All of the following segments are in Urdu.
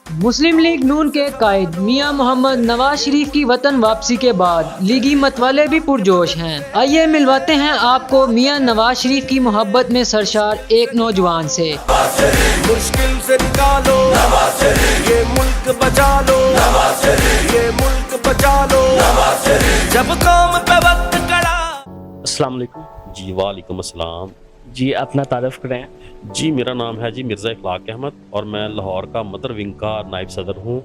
مسلم لیگ نون کے قائد میاں محمد نواز شریف کی وطن واپسی کے بعد لیگی متوالے بھی پرجوش ہیں۔ آئیے ملواتے ہیں آپ کو میاں نواز شریف کی محبت میں سرشار ایک نوجوان سے۔ مشکل سے نکالو یہ ملک بچا لو، یہ ملک بچا لو جب قوم پہ وقت کڑا۔ السلام علیکم۔ جی وعلیکم السلام۔ جی اپنا تعارف کریں۔ جی میرا نام ہے مرزا اخلاق احمد اور میں لاہور کا مدر ونگ کا نائب صدر ہوں،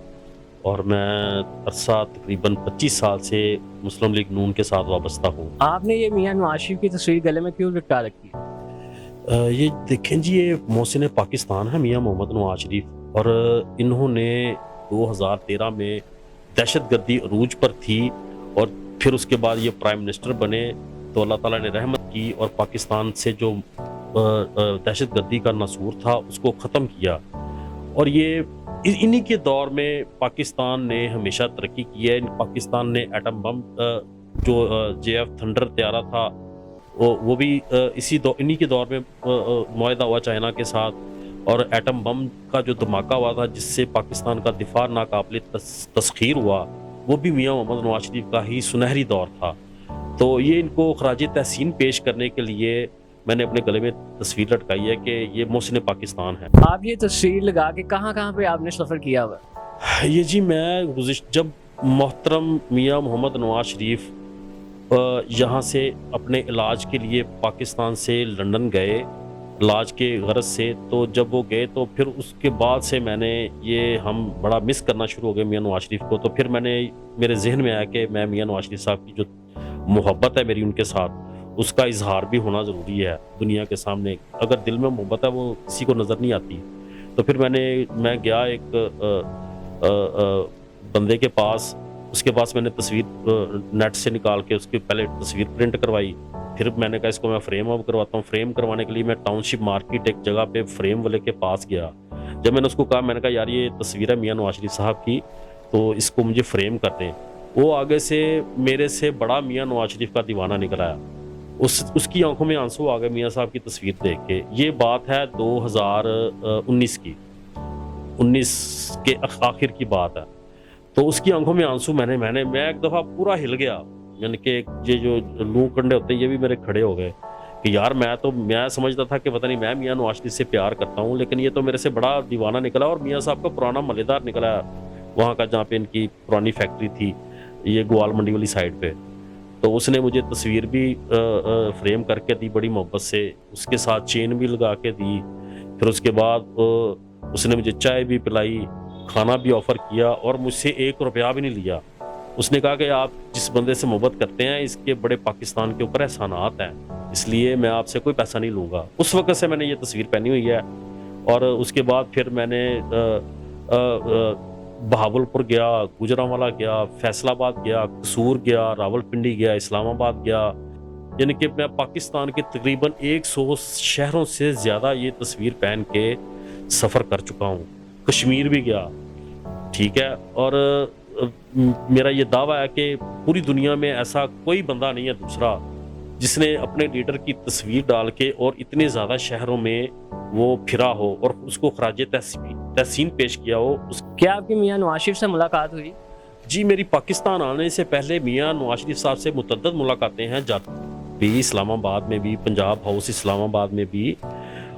اور میں عرصہ تقریباً 25 سال سے مسلم لیگ نون کے ساتھ وابستہ ہوں۔ آپ نے یہ میاں نواز شریف کی تصویر گلے میں کیوں لٹکا رکھی ہے؟ یہ دیکھیں جی، یہ محسن پاکستان ہے میاں محمد نواز شریف، اور انہوں نے 2013 میں دہشت گردی عروج پر تھی، اور پھر اس کے بعد یہ پرائم منسٹر بنے تو اللہ تعالیٰ نے رحمت کی اور پاکستان سے جو دہشت گردی کا ناسور تھا اس کو ختم کیا، اور یہ انہی کے دور میں پاکستان نے ہمیشہ ترقی کی ہے۔ پاکستان نے ایٹم بم جو JF تھنڈر طیارہ تھا وہ بھی انہی کے دور میں معاہدہ ہوا چائنا کے ساتھ، اور ایٹم بم کا جو دھماکہ ہوا تھا جس سے پاکستان کا دفاع ناقابل تسخیر ہوا، وہ بھی میاں محمد نواز شریف کا ہی سنہری دور تھا۔ تو یہ ان کو خراج تحسین پیش کرنے کے لیے میں نے اپنے گلے میں تصویر لٹکائی ہے کہ یہ محسن پاکستان ہے۔ آپ یہ تصویر لگا کے کہاں کہاں پہ آپ نے سفر کیا ہوا ہے؟ یہ جی میں جب محترم میاں محمد نواز شریف یہاں سے اپنے علاج کے لیے پاکستان سے لندن گئے علاج کے غرض سے، تو جب وہ گئے تو پھر اس کے بعد سے میں نے ہم بڑا مس کرنا شروع ہو گئے میاں نواز شریف کو۔ تو پھر میرے ذہن میں آیا کہ میں میاں نواز شریف صاحب کی جو محبت ہے میری ان کے ساتھ، اس کا اظہار بھی ہونا ضروری ہے دنیا کے سامنے۔ اگر دل میں محبت ہے وہ کسی کو نظر نہیں آتی۔ تو پھر میں گیا ایک بندے کے پاس، اس کے پاس میں نے تصویر نیٹ سے نکال کے اس کی پہلے تصویر پرنٹ کروائی، پھر میں نے کہا اس کو میں فریم اپ کرواتا ہوں۔ فریم کروانے کے لیے میں ٹاؤن شپ مارکیٹ ایک جگہ پہ فریم والے کے پاس گیا۔ جب میں نے اس کو کہا، میں نے کہا یار یہ تصویر ہے میاں نواز شریف صاحب کی، تو اس کو مجھے فریم کر دیں۔ وہ آگے سے میرے سے بڑا میاں نواز شریف کا دیوانہ نکل آیا، اس کی آنکھوں میں آنسو آ گئے میاں صاحب کی تصویر دیکھ کے۔ یہ بات ہے 2019 کی، 19 کے آخر کی بات ہے۔ تو اس کی آنکھوں میں آنسو میں ایک دفعہ پورا ہل گیا، یعنی کہ یہ جو لوں کنڈے ہوتے ہیں یہ بھی میرے کھڑے ہو گئے کہ یار میں سمجھتا تھا کہ پتہ نہیں میں میاں نواز شریف سے پیار کرتا ہوں، لیکن یہ تو میرے سے بڑا دیوانہ نکلا، اور میاں صاحب کا پرانا ملےدار نکلا وہاں کا، جہاں پہ ان کی پرانی فیکٹری تھی، یہ گوال منڈی والی سائڈ پہ۔ تو اس نے مجھے تصویر بھی فریم کر کے دی بڑی محبت سے، اس کے ساتھ چین بھی لگا کے دی، پھر اس کے بعد اس نے مجھے چائے بھی پلائی، کھانا بھی آفر کیا، اور مجھ سے 1 روپیہ بھی نہیں لیا۔ اس نے کہا کہ آپ جس بندے سے محبت کرتے ہیں اس کے بڑے پاکستان کے اوپر احسانات ہیں، اس لیے میں آپ سے کوئی پیسہ نہیں لوں گا۔ اس وقت سے میں نے یہ تصویر پہنی ہوئی ہے، اور اس کے بعد پھر میں نے بہاولپور گیا، گوجرانوالا گیا، فیصل آباد گیا، قصور گیا، راولپنڈی گیا، اسلام آباد گیا، یعنی کہ میں پاکستان کے تقریباً 100 شہروں سے زیادہ یہ تصویر پہن کے سفر کر چکا ہوں۔ کشمیر بھی گیا، ٹھیک ہے، اور میرا یہ دعویٰ ہے کہ پوری دنیا میں ایسا کوئی بندہ نہیں ہے دوسرا جس نے اپنے لیڈر کی تصویر ڈال کے اور اتنے زیادہ شہروں میں وہ پھرا ہو اور اس کو خراج تحسین پیش کیا ہو۔ کیا آپ کی میاں نواز شریف سے ملاقات ہوئی؟ جی میری پاکستان آنے سے پہلے میاں نواز شریف صاحب سے متعدد ملاقاتیں ہیں، بھی اسلام آباد میں بھی، پنجاب ہاؤس اسلام آباد میں بھی،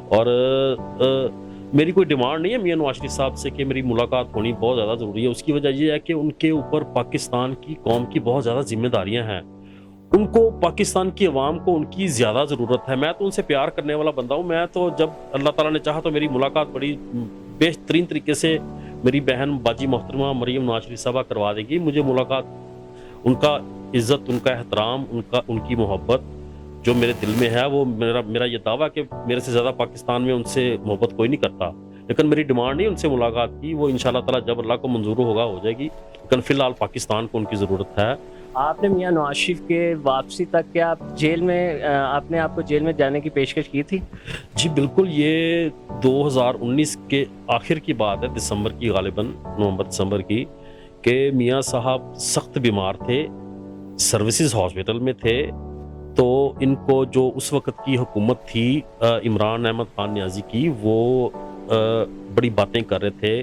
اور میری کوئی ڈیمانڈ نہیں ہے میاں نواز شریف صاحب سے کہ میری ملاقات ہونی بہت زیادہ ضروری ہے۔ اس کی وجہ یہ ہے کہ ان کے اوپر پاکستان کی قوم کی بہت زیادہ ذمہ داریاں ہیں، ان کو پاکستان کی عوام کو ان کی زیادہ ضرورت ہے۔ میں تو ان سے پیار کرنے والا بندہ ہوں، میں تو جب اللہ تعالیٰ نے چاہا تو میری ملاقات بڑی بہترین طریقے سے میری بہن باجی محترمہ مریم نواز شریف صاحبہ کروا دے گی۔ مجھے ملاقات، ان کا عزت، ان کا احترام، ان کی محبت جو میرے دل میں ہے، وہ میرا یہ دعویٰ کہ میرے سے زیادہ پاکستان میں ان سے محبت کوئی نہیں کرتا، لیکن میری ڈیمانڈ نہیں ان سے ملاقات کی، وہ انشاءاللہ تعالیٰ جب اللہ کو منظور ہوگا ہو جائے گی، لیکن فی الحال پاکستان کو ان کی ضرورت ہے۔ آپ نے میاں نواز شریف کے واپسی تک کیا آپ جیل میں آپ نے آپ کو جیل میں جانے کی پیشکش کی تھی؟ جی بالکل، یہ 2019 کے آخر کی بات ہے، دسمبر کی، غالباً نومبر دسمبر کی، کہ میاں صاحب سخت بیمار تھے، سروسز ہاسپٹل میں تھے، تو ان کو جو اس وقت کی حکومت تھی عمران احمد خان نیازی کی، وہ بڑی باتیں کر رہے تھے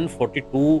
N42